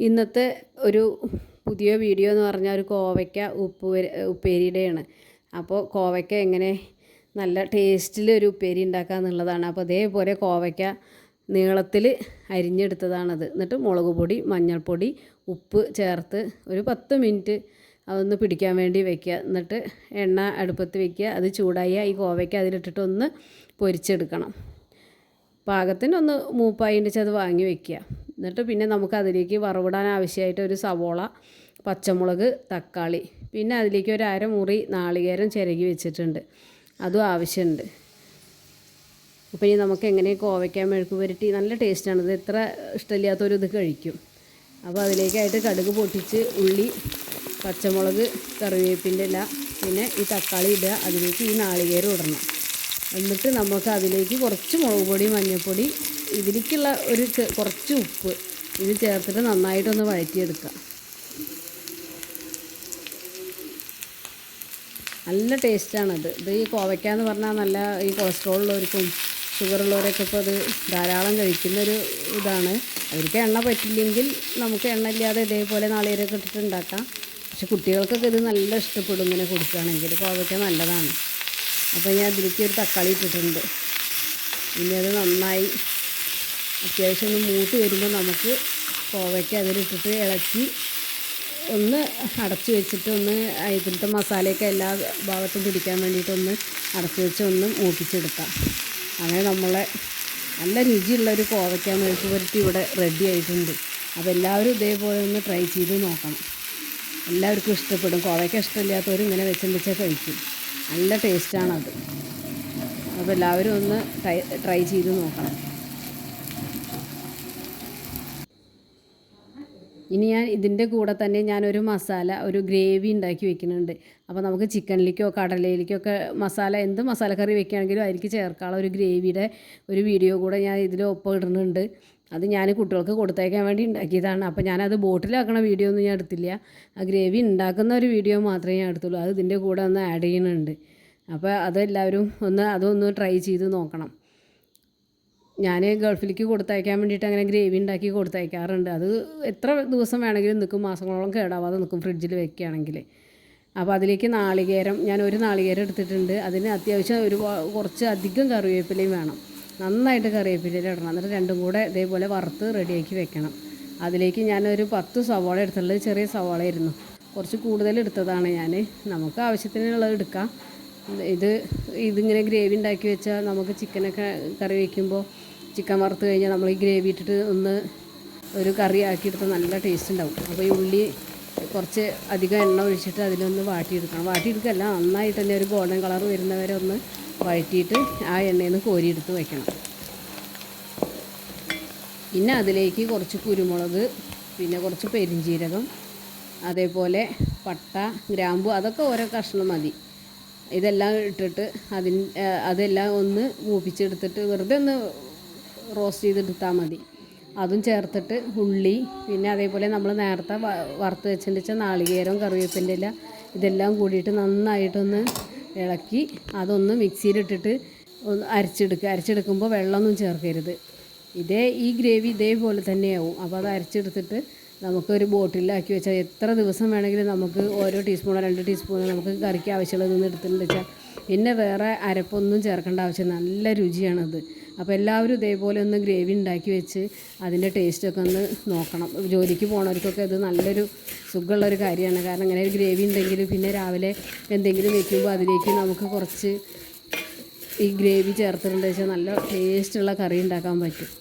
ഇന്നത്തെ ഒരു പുതിയ വീഡിയോ എന്ന് പറഞ്ഞാൽ ഒരു കോവയ്ക്ക ഉപ്പേരിയുടെയാണ്. അപ്പോൾ കോവയ്ക്ക എങ്ങനെ നല്ല ടേസ്റ്റിൽ ഒരു ഉപ്പേരി ഉണ്ടാക്കുക എന്നുള്ളതാണ്. അപ്പോൾ അതേപോലെ കോവയ്ക്ക നീളത്തിൽ അരിഞ്ഞെടുത്തതാണത്. എന്നിട്ട് മുളക് പൊടി, മഞ്ഞൾപ്പൊടി, ഉപ്പ് ചേർത്ത് ഒരു 10 മിനിറ്റ് അതൊന്ന് പിടിക്കാൻ വേണ്ടി വയ്ക്കുക. എന്നിട്ട് എണ്ണ അടുപ്പത്ത് വയ്ക്കുക. അത് ചൂടായി ഈ കോവയ്ക്ക അതിലിട്ടിട്ട് ഒന്ന് പൊരിച്ചെടുക്കണം. പാകത്തിന് ഒന്ന് മൂപ്പായിൻ്റെ അത് വാങ്ങി വയ്ക്കുക. എന്നിട്ട് പിന്നെ നമുക്ക് അതിലേക്ക് വറവിടാൻ ആവശ്യമായിട്ട് ഒരു സവോള, പച്ചമുളക്, തക്കാളി, പിന്നെ അതിലേക്ക് ഒരു അരമുറി നാളികേരം ചിരകി വെച്ചിട്ടുണ്ട്, അതും ആവശ്യമുണ്ട്. അപ്പോൾ ഇനി നമുക്ക് എങ്ങനെ കോവയ്ക്കാൻ മെഴുക്ക് പുരട്ടി നല്ല ടേസ്റ്റാണിത്. എത്ര ഇഷ്ടമില്ലാത്തവരും ഇത് കഴിക്കും. അപ്പോൾ അതിലേക്കായിട്ട് കടുക് പൊട്ടിച്ച് ഉള്ളി, പച്ചമുളക്, കറിവേപ്പിൻ്റെ ഇല, പിന്നെ ഈ തക്കാളി ഇടുക. അതിലേക്ക് ഈ നാളികേരം ഇടണം. എന്നിട്ട് നമുക്ക് അതിലേക്ക് കുറച്ച് മുളക് പൊടി, മഞ്ഞൾപ്പൊടി, ഇതിലേക്കുള്ള ഒരു കുറച്ച് ഉപ്പ് ഇത് ചേർത്തിട്ട് നന്നായിട്ടൊന്ന് വഴറ്റിയെടുക്കുക. നല്ല ടേസ്റ്റാണത്. ഇത് ഈ കോവയ്ക്ക എന്ന് പറഞ്ഞാൽ നല്ല ഈ കൊളസ്ട്രോൾ ഉള്ളവർക്കും ഷുഗറുള്ളവരൊക്കെ ഇപ്പോൾ അത് ധാരാളം കഴിക്കുന്നൊരു ഇതാണ്. അവർക്ക് എണ്ണ പറ്റില്ലെങ്കിൽ നമുക്ക് എണ്ണ ഇല്ലാതെ ഇതേപോലെ നാളികേരമൊക്കെ ഇട്ടിട്ട് ഉണ്ടാക്കാം. പക്ഷെ കുട്ടികൾക്കൊക്കെ ഇത് നല്ല ഇഷ്ടപ്പെടും ഇങ്ങനെ കൊടുക്കുകയാണെങ്കിൽ. കോവയ്ക്ക നല്ലതാണ്. അപ്പോൾ ഞാൻ അതിലേക്ക് ഒരു തക്കാളി ഇട്ടിട്ടുണ്ട്. ഇനി അത് നന്നായി അത്യാവശ്യം ഒന്ന് മൂത്ത് വരുമ്പോൾ നമുക്ക് കോവയ്ക്ക അതിലിട്ടിട്ട് ഇളക്കി ഒന്ന് അടച്ചു വെച്ചിട്ട് ഒന്ന് ഇതിലത്തെ മസാലയൊക്കെ എല്ലാ ഭാഗത്തും പിടിക്കാൻ വേണ്ടിയിട്ടൊന്ന് അടച്ചു വെച്ച് ഒന്ന് മൂപ്പിച്ചെടുക്കാം. അങ്ങനെ നമ്മളെ നല്ല രുചിയുള്ളൊരു കോവയ്ക്ക മെഴുക്ക് പുരട്ടി ഇവിടെ റെഡി ആയിട്ടുണ്ട്. അപ്പോൾ എല്ലാവരും ഇതേപോലെ ഒന്ന് ട്രൈ ചെയ്ത് നോക്കണം. എല്ലാവർക്കും ഇഷ്ടപ്പെടും. കോവയ്ക്ക ഇഷ്ടമില്ലാത്തവരും ഇങ്ങനെ വെച്ചാൽ കഴിക്കും. നല്ല ടേസ്റ്റാണത്. അപ്പോൾ എല്ലാവരും ഒന്ന് ട്രൈ ചെയ്ത് നോക്കണം. ഇനി ഞാൻ ഇതിൻ്റെ കൂടെ തന്നെ ഞാനൊരു മസാല, ഒരു ഗ്രേവി ഉണ്ടാക്കി വെക്കുന്നുണ്ട്. അപ്പോൾ നമുക്ക് ചിക്കനിലേക്കോ കടലയിലേക്കോ ഒക്കെ മസാല, എന്ത് മസാലക്കറി വെക്കുകയാണെങ്കിലും അതിലേക്ക് ചേർക്കാനുള്ള ഒരു ഗ്രേവിയുടെ ഒരു വീഡിയോ കൂടെ ഞാൻ ഇതിൽ ഒപ്പം ഇടുന്നുണ്ട്. അത് ഞാൻ കുട്ടികൾക്ക് കൊടുത്തയക്കാൻ വേണ്ടി ഉണ്ടാക്കിയതാണ്. അപ്പോൾ ഞാനത് ബോട്ടിലാക്കണ വീഡിയോ ഒന്നും ഞാൻ എടുത്തില്ല. ആ ഗ്രേവി ഉണ്ടാക്കുന്ന ഒരു വീഡിയോ മാത്രമേ ഞാൻ എടുത്തുള്ളൂ. അത് ഇതിൻ്റെ കൂടെ ഒന്ന് ആഡ് ചെയ്യുന്നുണ്ട്. അപ്പോൾ അതെല്ലാവരും അതൊന്ന് ട്രൈ ചെയ്ത് നോക്കണം. ഞാൻ ഗൾഫിലേക്ക് കൊടുത്തയക്കാൻ വേണ്ടിയിട്ട് അങ്ങനെ ഗ്രേവി ഉണ്ടാക്കി കൊടുത്തയക്കാറുണ്ട്. അത് എത്ര ദിവസം വേണമെങ്കിലും നിൽക്കും, മാസങ്ങളോളം കേടാവാതെ നിൽക്കും ഫ്രിഡ്ജിൽ വെക്കുകയാണെങ്കിൽ. അപ്പോൾ അതിലേക്ക് നാളികേരം, ഞാൻ ഒരു നാളികേരം എടുത്തിട്ടുണ്ട്. അതിന് അത്യാവശ്യം കുറച്ച് അധികം കറിവേപ്പിലയും വേണം. നന്നായിട്ട് കറിവേപ്പില ഇടണം. എന്നിട്ട് രണ്ടും കൂടെ ഇതേപോലെ വറുത്ത് റെഡിയാക്കി വെക്കണം. അതിലേക്ക് ഞാനൊരു 10 സവാള എടുത്തുള്ളത്. ചെറിയ സവാളയായിരുന്നു, കുറച്ച് കൂടുതൽ എടുത്തതാണ് ഞാൻ. നമുക്ക് ആവശ്യത്തിനുള്ളത് എടുക്കാം. ഇതിങ്ങനെ ഗ്രേവി ഉണ്ടാക്കി വെച്ചാൽ നമുക്ക് ചിക്കനൊക്കെ കറി വയ്ക്കുമ്പോൾ ചിക്കൻ വറുത്ത് കഴിഞ്ഞാൽ നമ്മൾ ഈ ഗ്രേവി ഇട്ടിട്ട് ഒന്ന് ഒരു കറി ആക്കിയെടുത്താൽ നല്ല ടേസ്റ്റ് ഉണ്ടാവും. അപ്പോൾ ഈ ഉള്ളി കുറച്ച് അധികം എണ്ണ ഒഴിച്ചിട്ട് അതിലൊന്ന് വാട്ടിയെടുക്കണം. വാട്ടിയെടുക്കല്ല, നന്നായിട്ട് തന്നെ ഒരു ഗോൾഡൻ കളർ വരുന്നവരെ ഒന്ന് വഴറ്റിയിട്ട് ആ എണ്ണയിൽ നിന്ന് കോരിയെടുത്ത് വയ്ക്കണം. പിന്നെ അതിലേക്ക് കുറച്ച് കുരുമുളക്, പിന്നെ കുറച്ച് പെരിഞ്ജീരകം, അതേപോലെ പട്ട, ഗ്രാമ്പു, അതൊക്കെ ഓരോ കഷ്ണം മതി. ഇതെല്ലാം ഇട്ടിട്ട് അതെല്ലാം ഒന്ന് മൂപ്പിച്ചെടുത്തിട്ട് വെറുതെ ഒന്ന് റോസ്റ്റ് ചെയ്തെടുത്താൽ മതി. അതും ചേർത്തിട്ട് ഉള്ളി, പിന്നെ അതേപോലെ നമ്മൾ നേരത്തെ വറുത്ത് വെച്ചിട്ട് നാളികേരം, കറിവേപ്പിൻ്റെ ഇല, ഇതെല്ലാം കൂടിയിട്ട് നന്നായിട്ടൊന്ന് ഇളക്കി അതൊന്ന് മിക്സിയിലിട്ടിട്ട് ഒന്ന് അരച്ചെടുക്കുമ്പോൾ വെള്ളമൊന്നും ചേർക്കരുത്. ഈ ഗ്രേവി ഇതേപോലെ തന്നെയാവും. അപ്പോൾ അത് അരച്ചെടുത്തിട്ട് നമുക്കൊരു ബോട്ടിലാക്കി വെച്ചാൽ എത്ര ദിവസം വേണമെങ്കിലും നമുക്ക് ഓരോ ടീസ്പൂണോ 2 ടീസ്പൂണോ നമുക്ക് കറിക്ക് ആവശ്യമുള്ളതൊന്നും എടുത്തിട്ടുണ്ട് വെച്ചാൽ പിന്നെ വേറെ അരപ്പൊന്നും ചേർക്കേണ്ട ആവശ്യം. നല്ല രുചിയാണത്. അപ്പോൾ എല്ലാവരും ഇതേപോലെ ഒന്ന് ഗ്രേവി ഉണ്ടാക്കി വെച്ച് അതിൻ്റെ ടേസ്റ്റൊക്കെ ഒന്ന് നോക്കണം. ജോലിക്ക് പോകണവർക്കൊക്കെ ഇത് നല്ലൊരു സുഖമുള്ളൊരു കാര്യമാണ്. കാരണം ഇങ്ങനെ ഒരു ഗ്രേവി ഉണ്ടെങ്കിൽ പിന്നെ രാവിലെ എന്തെങ്കിലും വെക്കുമ്പോൾ അതിലേക്ക് നമുക്ക് കുറച്ച് ഈ ഗ്രേവി ചേർത്തിട്ടുണ്ടെന്ന് വെച്ചാൽ നല്ല ടേസ്റ്റുള്ള കറി ഉണ്ടാക്കാൻ പറ്റും.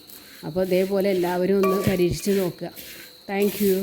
അപ്പോൾ ഇതേപോലെ എല്ലാവരും ഒന്ന് പരീക്ഷിച്ച് നോക്കുക. Thank you.